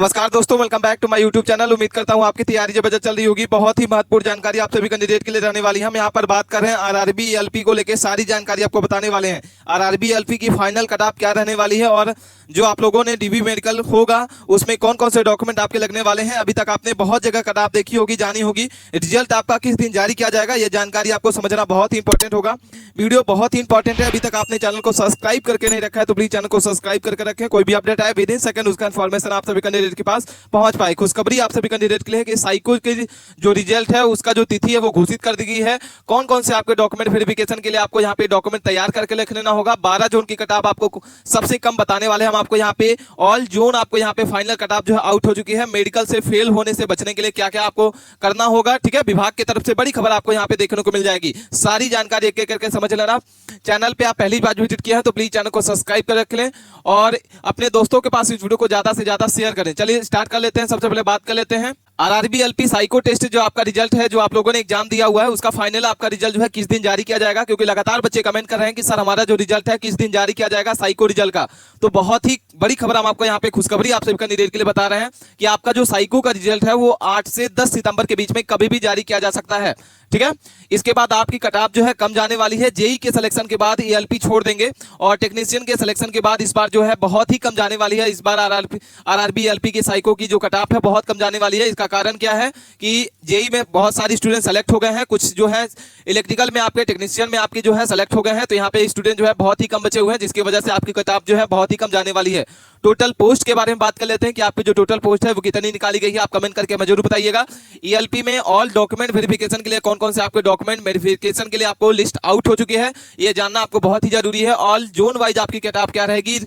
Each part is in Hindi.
नमस्कार दोस्तों, welcome back to my YouTube channel. उम्मीद करता हूं आपकी तैयारी जबरदस्त चल रही होगी। बहुत ही महत्वपूर्ण जानकारी आप सभी कैंडिडेट के लिए रहने वाली है। हम यहां पर बात कर रहे हैं आरआरबी एलपी को लेकर सारी जानकारी आपको बताने वाले हैं। आरआरबी एलपी की फाइनल कट ऑफ क्या रहने वाली है और जो आप लोगों ने डीबी मेडिकल होगा उसमें कौन कौन से डॉक्यूमेंट आपके लगने वाले हैं। अभी तक आपने बहुत जगह कट ऑफ देखी होगी, जानी होगी। रिजल्ट आपका किस दिन जारी किया जाएगा, यह जानकारी आपको समझना बहुत ही इंपॉर्टेंट होगा। वीडियो बहुत ही इंपॉर्टेंट है। अभी तक आपने चैनल को सब्सक्राइब करके नहीं रखा है तो प्लीज चैनल को सब्सक्राइब करके रखें। कोई भी अपडेट आए विद इन सेकंड उसका इन्फॉर्मेशन आप सभी कैंडिडेट के पास पहुंच पाए। खुशखबरी आप सभी कैंडिडेट के लिए कि साइको के जो रिजल्ट है उसका जो तिथि है वो घोषित कर दी गई है। कौन कौन से आपके डॉक्यूमेंट वेरिफिकेशन के लिए आपको यहाँ पे डॉक्यूमेंट तैयार करके लिख लेना होगा। 12 जोन की कट ऑफ आपको सबसे कम बताने वाले हम आपको यहाँ पे। ऑल जोन आपको यहाँ पे फाइनल कट ऑफ जो है आउट हो चुकी है। मेडिकल से फेल होने से बचने के लिए क्या क्या आपको करना होगा, ठीक है। विभाग की तरफ से बड़ी खबर आपको यहाँ पे देखने को मिल जाएगी। सारी जानकारी एक एक करके समझ लेना। चैनल पे आप पहली बार विजिट किया है तो प्लीज चैनल को सब्सक्राइब कर रख लें और अपने दोस्तों के पास इस वीडियो को ज्यादा से ज्यादा शेयर करें। चलिए स्टार्ट कर लेते हैं। सबसे पहले बात कर लेते हैं आरआरबी एलपी साइको टेस्ट जो आपका रिजल्ट है, जो आप लोगों ने एग्जाम दिया हुआ है, उसका फाइनल आपका रिजल्ट जो है किस दिन जारी किया जाएगा। क्योंकि लगातार बच्चे कमेंट कर रहे हैं कि सर हमारा जो रिजल्ट है किस दिन जारी किया जाएगा साइको रिजल्ट का। तो बहुत ही बड़ी खबर हम आपको यहाँ पे खुशखबरी आप सभी कैंडिडेट के लिए बता रहे हैं कि आपका जो साइको का रिजल्ट है वो 8 से 10 सितंबर के बीच में कभी भी जारी किया जा सकता है, ठीक है। इसके बाद आपकी कट ऑफ जो है कम जाने वाली है। जेई के सिलेक्शन के बाद एएलपी छोड़ देंगे और टेक्नीशियन के सिलेक्शन के बाद इस बार जो है बहुत ही कम जाने वाली है। इस बार आरआरबी एलपी के साइको की जो कट ऑफ है बहुत कम जाने वाली है। इसका कारण क्या है कि जेई में बहुत सारे स्टूडेंट सेलेक्ट हो गए हैं, कुछ जो है इलेक्ट्रिकल में आपके, टेक्नीशियन में आपके जो है सेलेक्ट हो गए हैं। तो यहाँ पे स्टूडेंट जो है बहुत ही कम बचे हुए हैं, जिसकी वजह से आपकी कट ऑफ जो है बहुत ही कम जाने वाली है। टोटल पोस्ट के बारे में बात कर लेते हैं कि आपकी जो टोटल पोस्ट है वो कितनी निकाली गई है। आप कमेंट करके हमें जरूर बताइएगा। ईएलपी में ऑल डॉक्यूमेंट वेरिफिकेशन के लिए कौन कौन से आपके डॉक्यूमेंट वेरिफिकेशन के लिए आपको लिस्ट आउट हो चुकी है, ये जानना आपको बहुत ही जरूरी है। ऑल जोन वाइज आपकी कट ऑफ क्या रहेगी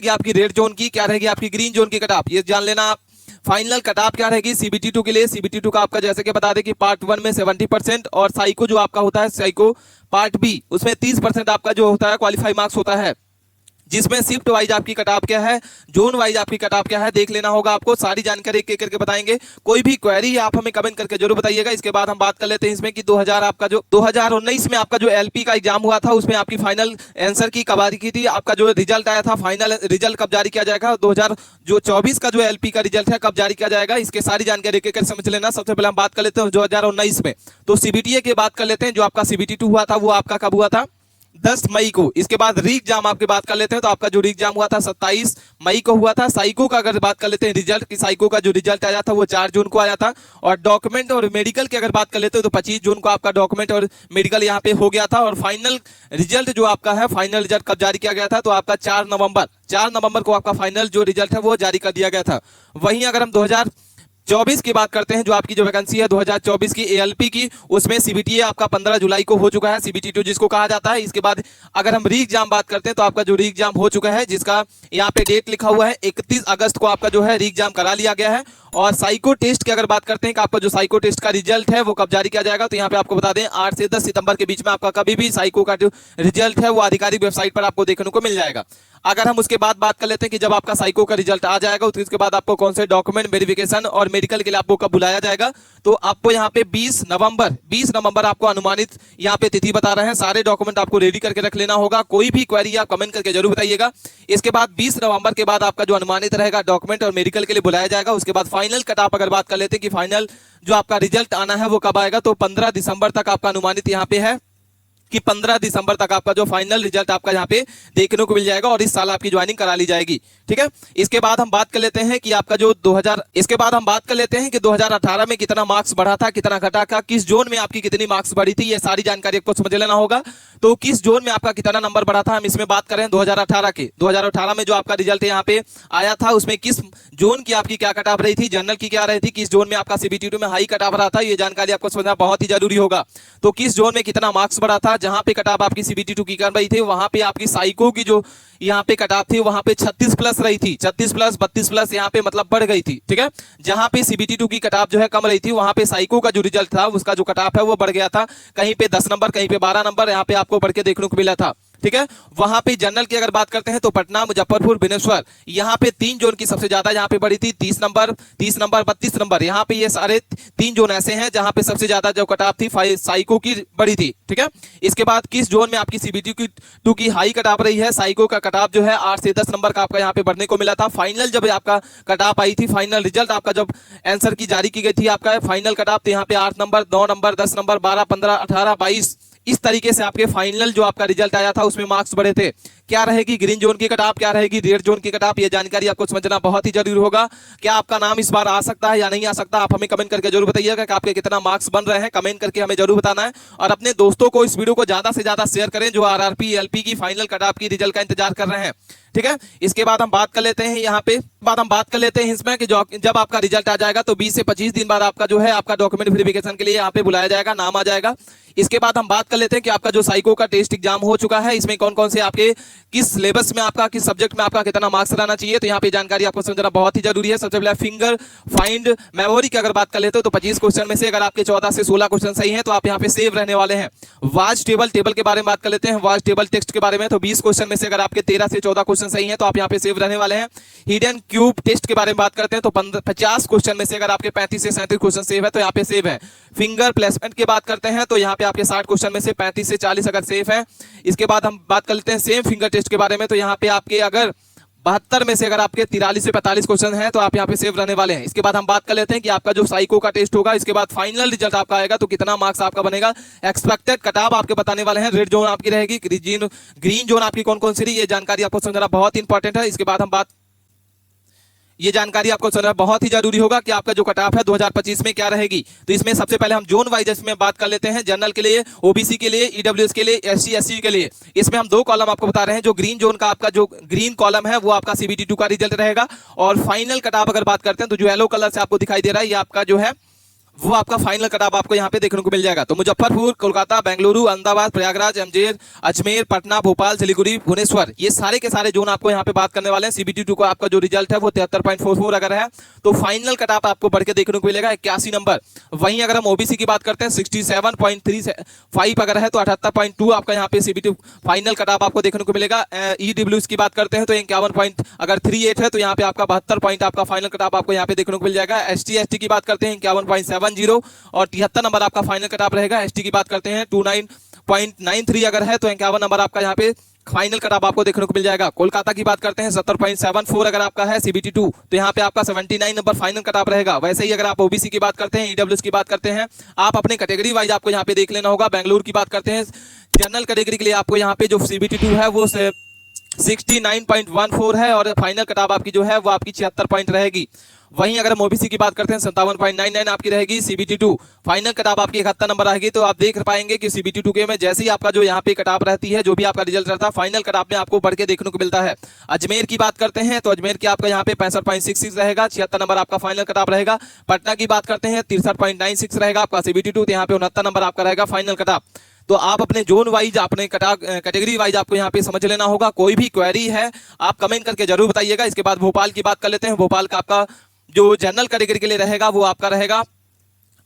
आपकी रेड जोन की, क्या रहेगी आपकी ग्रीन जोन की कट ऑफ, ये जान लेना आप। फाइनल कट ऑफ क्या रहेगी सीबीटी 2 के लिए। सीबीटी 2 का आपका जैसे कि बता दें कि पार्ट 1 में 70% और साइको जो आपका होता है साइको पार्ट बी उसमें 30% आपका जो होता है क्वालिफाई मार्क्स होता है, जिसमें शिफ्ट वाइज आपकी कट ऑफ क्या है, जोन वाइज आपकी कट ऑफ क्या है, देख लेना होगा आपको। सारी जानकारी एक एक करके बताएंगे। कोई भी क्वेरी आप हमें कमेंट करके जरूर बताइएगा। इसके बाद हम बात कर लेते हैं इसमें कि 2019 में आपका जो एलपी का एग्जाम हुआ था उसमें आपकी फाइनल आंसर की कब की थी, आपका जो रिजल्ट आया था फाइनल रिजल्ट कब जारी किया जाएगा, 2024 का जो एलपी का रिजल्ट है कब जारी किया जाएगा, इसके सारी जानकारी एक एक समझ लेना। सबसे पहले हम बात कर लेते हैं 2019 में, तो सीबीटीए की बात कर लेते हैं। जो आपका सीबीटी 2 हुआ था वो आपका कब हुआ था, 10 मई को। इसके बाद री एग्जाम आपकी बात कर लेते हैं तो आपका जो री एग्जाम हुआ था 27 मई को हुआ था। साइको का अगर बात कर लेते हैं रिजल्ट की, साइको का जो रिजल्ट आया था वो 4 जून को आया था। और डॉक्यूमेंट और मेडिकल की अगर बात कर लेते हैं तो 25 जून को आपका डॉक्यूमेंट और मेडिकल यहाँ पे हो गया था। और फाइनल रिजल्ट जो आपका है, फाइनल रिजल्ट कब जारी किया गया था, तो आपका 4 नवंबर को आपका फाइनल जो रिजल्ट है वो जारी कर दिया गया था। वहीं अगर हम 2024 की बात करते हैं, जो आपकी जो वैकेंसी है 2024 की एएलपी की, उसमें सीबीटीए आपका 15 जुलाई को हो चुका है, सीबीटी 2 जिसको कहा जाता है। इसके बाद अगर हम री एग्जाम बात करते हैं तो आपका जो री एग्जाम हो चुका है, जिसका यहाँ पे डेट लिखा हुआ है 31 अगस्त को आपका जो है री एग्जाम करा लिया गया है। और साइको टेस्ट की अगर बात करते हैं कि आपका जो साइको टेस्ट का रिजल्ट है वो कब जारी किया जाएगा, तो यहाँ पे आपको बता दें 8 से 10 सितंबर के बीच में आपका कभी भी साइको का जो रिजल्ट है वो आधिकारिक वेबसाइट पर आपको देखने को मिल जाएगा। अगर हम उसके बाद बात कर लेते हैं कि जब आपका साइको का रिजल्ट आ जाएगा तो उसके बाद आपको कौन से डॉक्यूमेंट वेरिफिकेशन और मेडिकल के लिए आपको कब बुलाया जाएगा, तो आपको यहाँ पे 20 नवंबर आपको अनुमानित यहाँ पे तिथि बता रहे हैं। सारे डॉक्यूमेंट आपको रेडी करके रख लेना होगा। कोई भी क्वेरी आप कमेंट करके जरूर बताइएगा। इसके बाद 20 नवंबर के बाद आपका जो अनुमानित रहेगा डॉक्यूमेंट और मेडिकल के लिए बुलाया जाएगा। उसके बाद फाइनल कट ऑफ अगर बात कर लेते हैं कि फाइनल जो आपका रिजल्ट आना है वो कब आएगा, तो 15 दिसंबर तक आपका अनुमानित यहाँ पे है कि 15 दिसंबर तक आपका जो फाइनल रिजल्ट आपका यहाँ पे देखने को मिल जाएगा और इस साल आपकी ज्वाइनिंग करा ली जाएगी, ठीक है। इसके बाद हम बात कर लेते हैं कि आपका जो 2018 में कितना मार्क्स बढ़ा था, कितना घटा था, किस जोन में आपकी कितनी मार्क्स बढ़ी थी, ये सारी जानकारी आपको समझ लेना होगा। तो किस जोन में आपका कितना नंबर बढ़ा था हम इसमें बात करें 2018 के। 2018 में जो आपका रिजल्ट यहाँ पे आया था उसमें किस जोन की आपकी क्या कट ऑफ रही थी, जनरल की क्या रही थी, किस जोन में आपका सीबीटी 2 में हाई कट ऑफ रहा था, ये जानकारी आपको समझना बहुत ही जरूरी होगा। तो किस जोन में कितना मार्क्स बढ़ा था, जहां पे कट ऑफ आपकी सीबीटी 2 की कर रही थी वहां पे आपकी साइको की जो यहाँ पे कट ऑफ थी वहां पे 36 प्लस रही थी, 36 प्लस 32 प्लस यहाँ पे मतलब बढ़ गई थी, ठीक है। जहां पे सीबीटी 2 की कट ऑफ जो है कम रही थी वहां पे साइको का जो रिजल्ट था उसका जो कट ऑफ है वो बढ़ गया था। कहीं पे 10 नंबर, कहीं पे 12 नंबर यहाँ पे आपको बढ़ के देखने को मिला था, ठीक है। वहां पे जनरल की अगर बात करते हैं तो पटना, मुजफ्फरपुर, भुवनेश्वर, यहाँ पे 3 जोन की सबसे ज्यादा यहाँ पे बढ़ी थी। 30 नंबर, 32 नंबर, यहाँ पे ये सारे 3 जोन ऐसे हैं जहां पे सबसे ज्यादा जो कट ऑफ थी साइको की बढ़ी थी। ठीक है। इसके बाद किस जोन में आपकी सीबीटी की 2 की हाई कट ऑफ रही है? साइको का कट ऑफ जो है 8 से 10 नंबर का आपका यहाँ पे बढ़ने को मिला था। फाइनल जब आपका कट ऑफ आई थी, फाइनल रिजल्ट आपका जब आंसर की जारी की गई थी, आपका फाइनल कट ऑफ तो यहाँ पे 8 नंबर, 9 नंबर, 10 नंबर, 12, 15, 18, 22 इस तरीके से आपके फाइनल जो आपका रिजल्ट आया था उसमें मार्क्स बढ़े थे। क्या रहेगी ग्रीन जोन की कट ऑफ, क्या रहेगी रेड जोन की कट ऑफ, ये जानकारी आपको समझना बहुत ही जरूरी होगा। क्या आपका नाम इस बार आ सकता है या नहीं आ सकता, आप हमें कमेंट करके जरूर बताइएगा कि आपके कितना मार्क्स बन रहे हैं। कमेंट करके हमें जरूर बताना है और अपने दोस्तों को इस वीडियो को ज्यादा से ज्यादा शेयर करें जो आरआरबी एलपी की फाइनल कट ऑफ की रिजल्ट का इंतजार कर रहे हैं। ठीक है। इसके बाद हम बात कर लेते हैं यहाँ पे इसमें कि जब आपका रिजल्ट आ जाएगा तो 20 से 25 दिन बाद आपका जो है आपका डॉक्यूमेंट वेरिफिकेशन के लिए यहाँ पे बुलाया जाएगा, नाम आ जाएगा। इसके बाद हम बात कर लेते हैं कि आपका जो साइको का टेस्ट एग्जाम हो चुका है, इसमें कौन कौन से आपके किस सिलेबस में आपका, किस सब्जेक्ट में आपका कितना मार्क्स रहना चाहिए, तो यहाँ पे जानकारी आपको समझना बहुत ही जरूरी है। सबसे पहले फिंगर फाइंड मेमोरी की अगर बात कर लेते हो तो 25 क्वेश्चन में से अगर आपके 14 से 16 क्वेश्चन सही हैं तो आप यहाँ पे सेव रहने वाले हैं। वाज टेबल के बारे में बात कर लेते हैं, वाज टेबल टेक्स्ट के बारे में, तो 20 क्वेश्चन में से अगर आपके 13 से 14 क्वेश्चन सही हैं तो आप यहाँ पे सेव रहने वाले हैं। हिडन क्यूब टेस्ट के बारे में बात करते हैं तो 50 क्वेश्चन में से अगर आपके 35 से 37 क्वेश्चन सेव है तो यहाँ पे सेव है। फिंगर प्लेसमेंट की बात करते हैं तो यहाँ पे आपके 60 क्वेश्चन में से 35 से 40 अगर सेफ है। इसके बाद हम बात कर लेते हैं सेम फिंगर टेस्ट के बारे में, तो यहाँ पे आपके अगर 72 में से अगर आपके 43 से 45 क्वेश्चन हैं तो आप यहाँ पे सेव रहने वाले हैं। इसके बाद हम बात कर लेते हैं कि आपका जो साइको का टेस्ट होगा, इसके बाद फाइनल रिजल्ट आपका आएगा तो कितना मार्क्स आपका बनेगा। एक्सपेक्टेड कटाव आपके बताने वाले हैं। रेड जोन आपकी रहेगी, ग्रीन जोन आपकी कौन कौन सी रही, ये जानकारी आपको समझना बहुत इंपॉर्टेंट है। इसके बाद ये जानकारी आपको समझना बहुत ही जरूरी होगा कि आपका जो कट ऑफ है 2025 में क्या रहेगी। तो इसमें सबसे पहले हम जोन वाइज इसमें बात कर लेते हैं, जनरल के लिए, ओबीसी के लिए, ईडब्ल्यूएस के लिए, एससी एससी के लिए। इसमें हम 2 कॉलम आपको बता रहे हैं। जो ग्रीन जोन का आपका जो ग्रीन कॉलम है वो आपका सीबीटी 2 का रिजल्ट रहेगा और फाइनल कट ऑफ अगर बात करते हैं तो जो येलो कलर से आपको दिखाई दे रहा है ये आपका जो है वो आपका फाइनल कट ऑफ आपको यहाँ पे देखने को मिल जाएगा। तो मुजफ्फरपुर, कोलकाता, बेंगलुरु, अहमदाबाद, प्रयागराज, अजमेर, पटना, भोपाल, सिलीगुड़ी, भुवनेश्वर, ये सारे के सारे जोन आपको यहाँ पे बात करने वाले हैं। सीबीटी 2 का आपका जो रिजल्ट है वो 73.44 अगर है तो फाइनल कट ऑफ आपको बढ़ के देखने को मिलेगा 81 नंबर। वहीं अगर हम ओबीसी की बात करते हैं 67.35 अगर है तो 78.2 आपका यहाँ पे सीबीटी फाइनल कट ऑफ आपको देखने को मिलेगा। ईडब्ल्यूएस की बात करते हैं तो 51.38 है तो यहाँ पे आपका 72 पॉइंट आपका फाइनल कट ऑफ आपको यहाँ पे देखने को मिल जाएगा। एसटी एसटी की बात करते हैं 51.70 और 73 नंबर आपका फाइनल कट ऑफ रहेगा। एसटी की बात करते हैं 29.93 अगर है तो 51 नंबर आपका यहाँ पे फाइनल कट ऑफ आपको देखने को मिल जाएगा। कोलकाता की बात करते हैं 70.74 अगर आपका है सीबीटी 2 तो यहाँ पे आपका 79 नंबर फाइनल कट ऑफ रहेगा। वैसे ही अगर आप ओबीसी की बात करते हैं, ईडब्ल्यूएस की बात करते हैं, आप अपने कैटेगरी वाइज आपको यहाँ पे देख लेना होगा। बेंगलुरु की बात करते हैं जनरल कैटेगरी के लिए आपको यहाँ पे जो सीबीटी 2 है वो 69.14 है और फाइनल कट ऑफ आपकी जो है वो आपकी 76 पॉइंट रहेगी। वहीं अगर हम ओबीसी की बात करते हैं 57.99 आपकी रहेगी। सीबीटी 2 फाइनल कट ऑफ आपकी 71 नंबर रहेगी। तो आप देख पाएंगे कि सीबीटी 2 के में जैसे ही आपका जो यहाँ पे कट ऑफ रहती है, जो भी आपका रिजल्ट रहता है फाइनल कट ऑफ में आपको बढ़ के देखने को मिलता है। अजमेर की बात करते हैं तो अजमेर की आपका यहाँ पे 65.66 रहेगा, 76 नंबर आपका फाइनल कट ऑफ रहेगा। पटना की बात करते हैं 63.96 रहेगा आपका सीबीटी 2 तो यहाँ पे 69 नंबर आपका रहेगा फाइनल कट ऑफ। तो आप अपने जोन वाइज, अपने कैटेगरी वाइज आपको यहाँ पे समझ लेना होगा। कोई भी क्वेरी है आप कमेंट करके जरूर बताइएगा। इसके बाद भोपाल की बात कर लेते हैं। भोपाल का आपका जो जनरल कैटेगरी के लिए रहेगा वो आपका रहेगा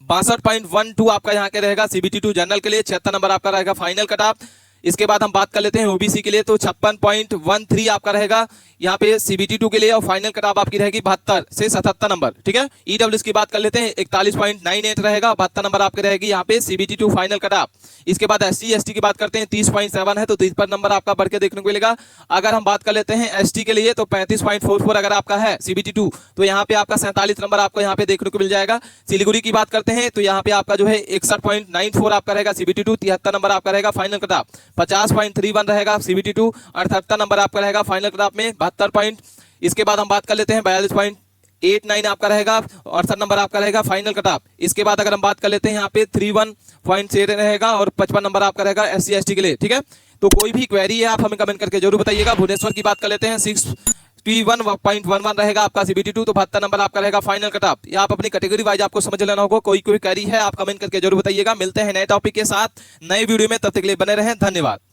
62.12 आपका यहाँ के रहेगा। सीबीटी 2 जनरल के लिए 76 नंबर आपका रहेगा फाइनल कट ऑफ। इसके बाद हम बात कर लेते हैं ओबीसी के लिए तो 56.13 आपका रहेगा यहाँ पे सीबीटी 2 के लिए और फाइनल कट ऑफ आपकी रहेगी 72 से 77 नंबर। ठीक है। ईडब्ल्यूएस की बात कर लेते हैं 41.98 रहेगा, 72 नंबर आपकी रहेगी यहाँ पे सीबीटी 2 फाइनल कट ऑफ। इसके बाद एससी एसटी की बात करते हैं 30.7 है तो 30 नंबर आपका बढ़ के देखने को मिलेगा। अगर हम बात कर लेते हैं एसटी के लिए तो 35.44 अगर आपका है सीबीटी 2 तो यहाँ पे आपका 47 नंबर आपको यहाँ पे देखने को मिल जाएगा। सिलीगुड़ी की बात करते हैं तो यहाँ पे आपका जो है 61.94 आपका रहेगा सीबीटी 2, 73 नंबर आपका रहेगा फाइनल कट ऑफ। 50.31 रहेगा सीबीटी 2, 78 नंबर आपका रहेगा फाइनल कट ऑफ में 72 पॉइंट। इसके बाद हम बात कर लेते हैं 42.89 आपका रहेगा, 68 नंबर आपका रहेगा फाइनल कट ऑफ। इसके बाद अगर हम बात कर लेते हैं यहाँ पे 31.7 रहेगा और 55 नंबर आपका रहेगा एससी एसटी के लिए। ठीक है। तो कोई भी क्वेरी है आप हमें कमेंट करके जरूर बताइएगा। भुवनेश्वर की बात कर लेते हैं 61.11 रहेगा आपका सीबीटी 2 तो 72 नंबर आपका रहेगा फाइनल कट ऑफ। या आप अपनी कैटेगरी वाइज आपको समझ लेना होगा। कोई क्वेरी है आप कमेंट करके जरूर बताइएगा। मिलते हैं नए टॉपिक के साथ नए वीडियो में, तब तक के लिए बने रहें। धन्यवाद।